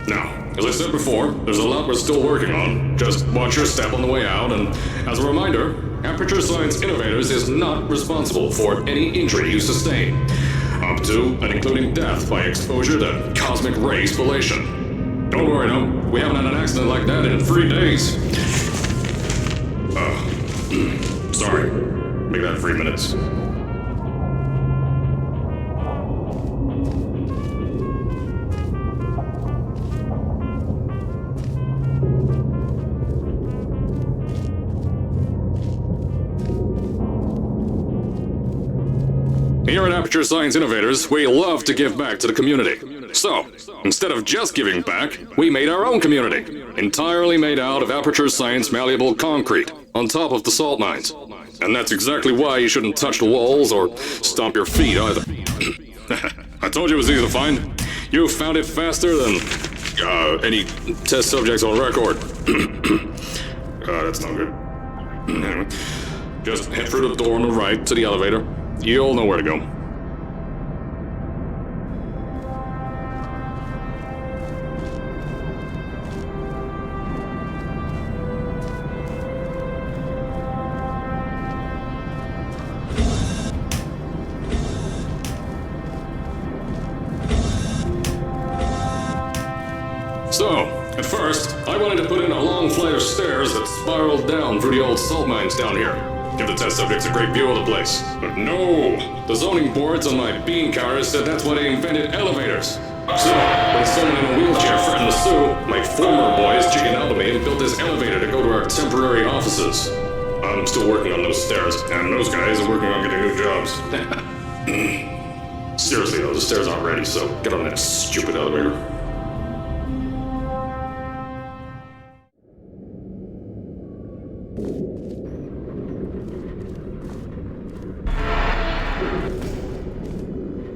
Now, as I said before, there's a lot we're still working on. Just watch your step on the way out, and as a reminder, Aperture Science Innovators is not responsible for any injury you sustain, up to and including death by exposure to cosmic ray spallation. Don't worry, no, we haven't had an accident like that in 3 days. Sorry, make that 3 minutes. Here at Aperture Science Innovators, we love to give back to the community. So, instead of just giving back, we made our own community, entirely made out of Aperture Science malleable concrete, on top of the salt mines. And that's exactly why you shouldn't touch the walls or stomp your feet either. I told you it was easy to find. You found it faster than any test subjects on record. That's not good. Anyway, just head through the door on the right to the elevator. You'll know where to go. So, at first, I wanted to put in a long flight of stairs that spiraled down through the old salt mines down here. Give the test subjects a great view of the place. But no! The zoning boards on my bean counters said that's why they invented elevators. So, when someone in a wheelchair threatened to sue, my former boys chickened out of me and built this elevator to go to our temporary offices. I'm still working on those stairs, and those guys are working on getting new jobs. Seriously though, the stairs aren't ready, so get on that stupid elevator.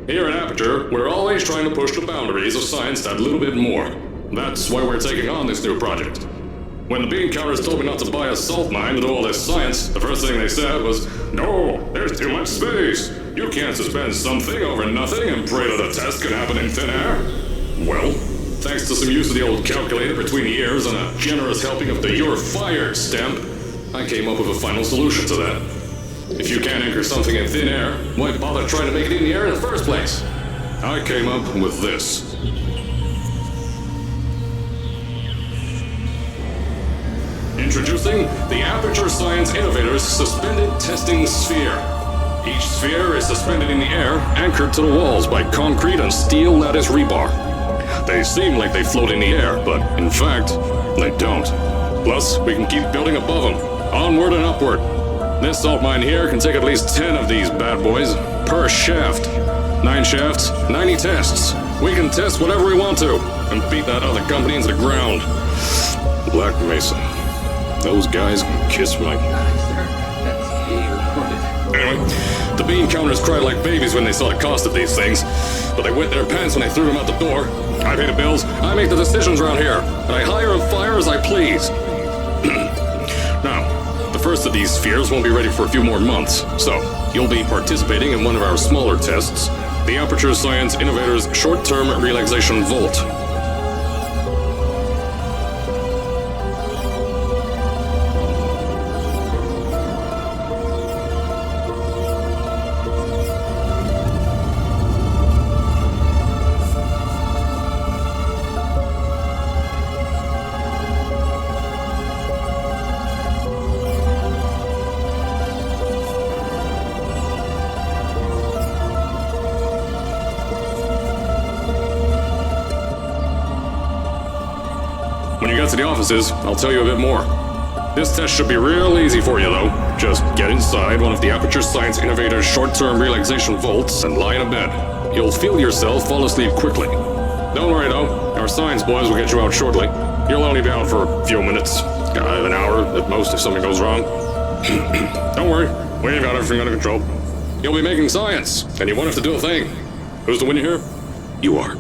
Here at Aperture, we're always trying to push the boundaries of science that little bit more. That's why we're taking on this new project. When the bean counters told me not to buy a salt mine to do all this science, the first thing they said was, "No, there's too much space. You can't suspend something over nothing and pray that a test can happen in thin air." Well, thanks to some use of the old calculator between the ears and a generous helping of the "you're fired" stamp, I came up with a final solution to that. If you can't anchor something in thin air, why bother trying to make it in the air in the first place? I came up with this. Introducing the Aperture Science Innovators Suspended Testing Sphere. Each sphere is suspended in the air, anchored to the walls by concrete and steel lattice rebar. They seem like they float in the air, but in fact, they don't. Plus, we can keep building above them, onward and upward. This salt mine here can take at least 10 of these bad boys per shaft. 9 shafts, 90 tests. We can test whatever we want to and beat that other company into the ground. Black Mesa. Those guys can kiss my... Anyway, the bean counters cried like babies when they saw the cost of these things, but they wet their pants when they threw them out the door. I pay the bills, I make the decisions around here, and I hire and fire as I please. Now, the first of these spheres won't be ready for a few more months, so you'll be participating in one of our smaller tests, the Aperture Science Innovators Short-Term Relaxation Volt. When you get to the offices, I'll tell you a bit more. This test should be real easy for you, though. Just get inside one of the Aperture Science Innovators short-term relaxation vaults and lie in a bed. You'll feel yourself fall asleep quickly. Don't worry, though. Our science boys will get you out shortly. You'll only be out for a few minutes. An hour at most if something goes wrong. Don't worry. We've got everything under control. You'll be making science, and you won't have to do a thing. Who's the winner here? You are.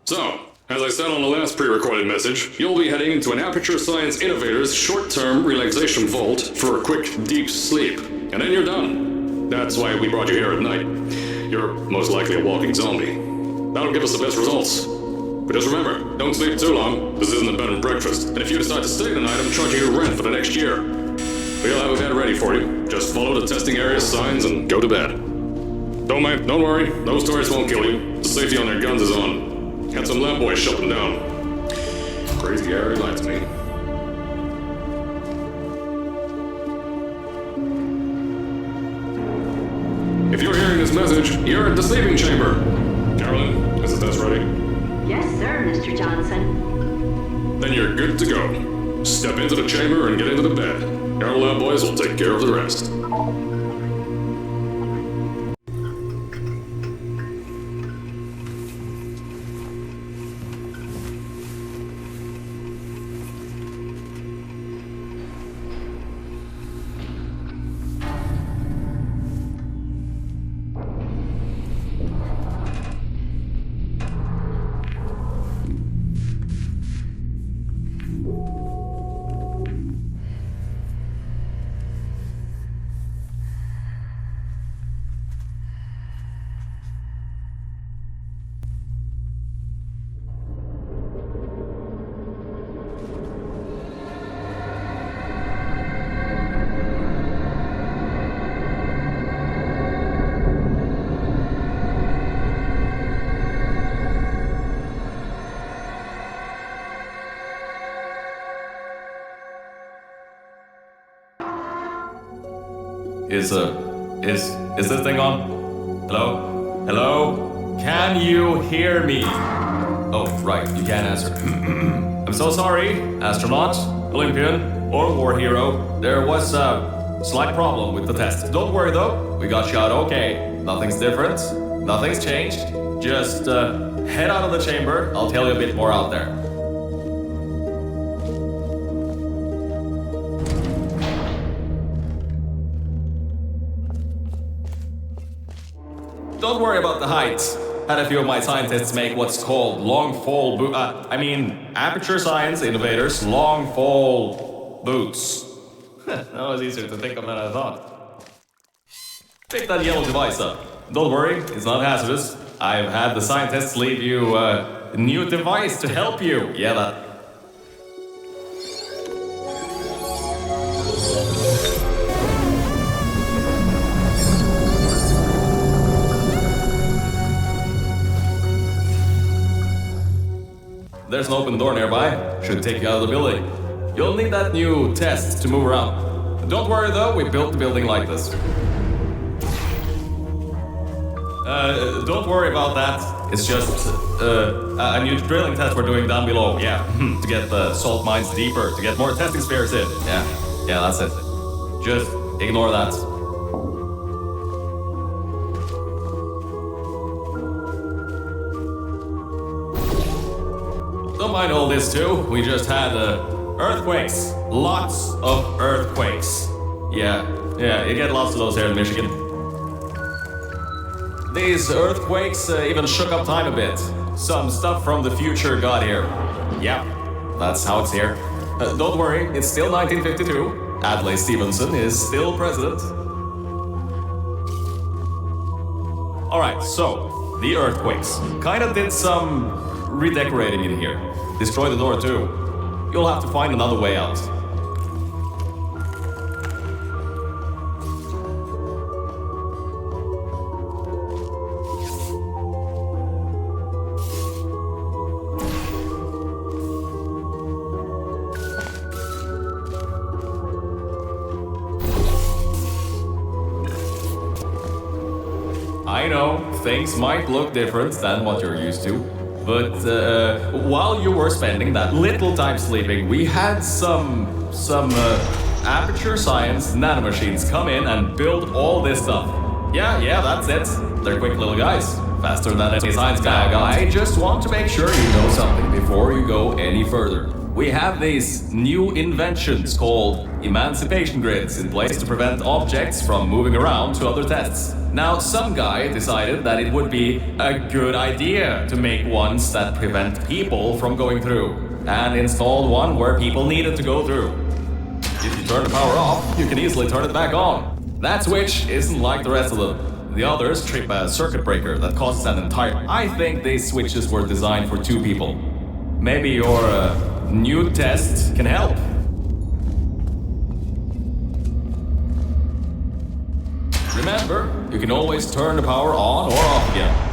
So, as I said on the last pre-recorded message, you'll be heading into an Aperture Science Innovators short-term relaxation vault for a quick, deep sleep. And then you're done. That's why we brought you here at night. You're most likely a walking zombie. That'll give us the best results. But just remember, don't sleep too long. This isn't a bed and breakfast. And if you decide to stay tonight, I'm charging you rent for the next year. We'll have a bed ready for you. Just follow the testing area signs and go to bed. Don't worry. Those tourists won't kill you. The safety on their guns is on. Had some lab boys shut them down. Crazy area lights me. If you're hearing this message, you're at the sleeping chamber. Carolyn, is the test ready? Yes, sir, Mr. Johnson. Then you're good to go. Step into the chamber and get into the bed. Our lab boys will take care of the rest. Is this thing on? Hello? Hello? Can you hear me? Oh, right, you can't answer. I'm so sorry, astronaut, Olympian, or war hero. There was a slight problem with the test. Don't worry though, we got shot okay. Nothing's different, nothing's changed. Just head out of the chamber, I'll tell you a bit more out there. Don't worry about the heights. Had a few of my scientists make what's called Aperture Science Innovators long fall boots. That was easier to think of than I thought. Pick that yellow device up. Don't worry, it's not hazardous. I've had the scientists leave you a new device to help you. Yeah, that. There's an open door nearby. Should take you out of the building. You'll need that new test to move around. Don't worry though, we built the building like this. Don't worry about that. It's just a new drilling test we're doing down below. Yeah, to get the salt mines deeper, to get more testing spares in. Yeah, that's it. Just ignore that. Don't mind all this too. We just had earthquakes. Lots of earthquakes. Yeah, you get lots of those here in Michigan. These earthquakes even shook up time a bit. Some stuff from the future got here. Yeah, that's how it's here. Don't worry, it's still 1952. Adlai Stevenson is still president. Alright, so, the earthquakes. Kinda did some redecorating in here. Destroy the door too. You'll have to find another way out. I know, things might look different than what you're used to. But while you were spending that little time sleeping, we had some Aperture Science nanomachines come in and build all this stuff. Yeah, that's it. They're quick little guys. Faster than any science guy. I just want to make sure you know something before you go any further. we have these new inventions called emancipation grids in place to prevent objects from moving around to other tests. Now, some guy decided that it would be a good idea to make ones that prevent people from going through, and installed one where people needed to go through. If you turn the power off, you can easily turn it back on. That switch isn't like the rest of them. The others trip a circuit breaker that causes an entire... I think these switches were designed for 2 people. Maybe your new test can help. Remember, you can always turn the power on or off again.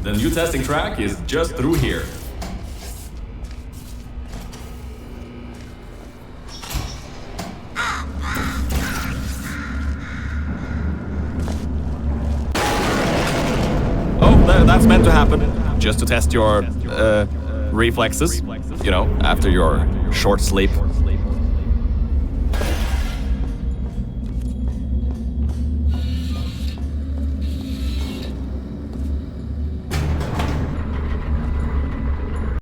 The new testing track is just through here. Oh, that's meant to happen. Just to test your reflexes, you know, after your short sleep.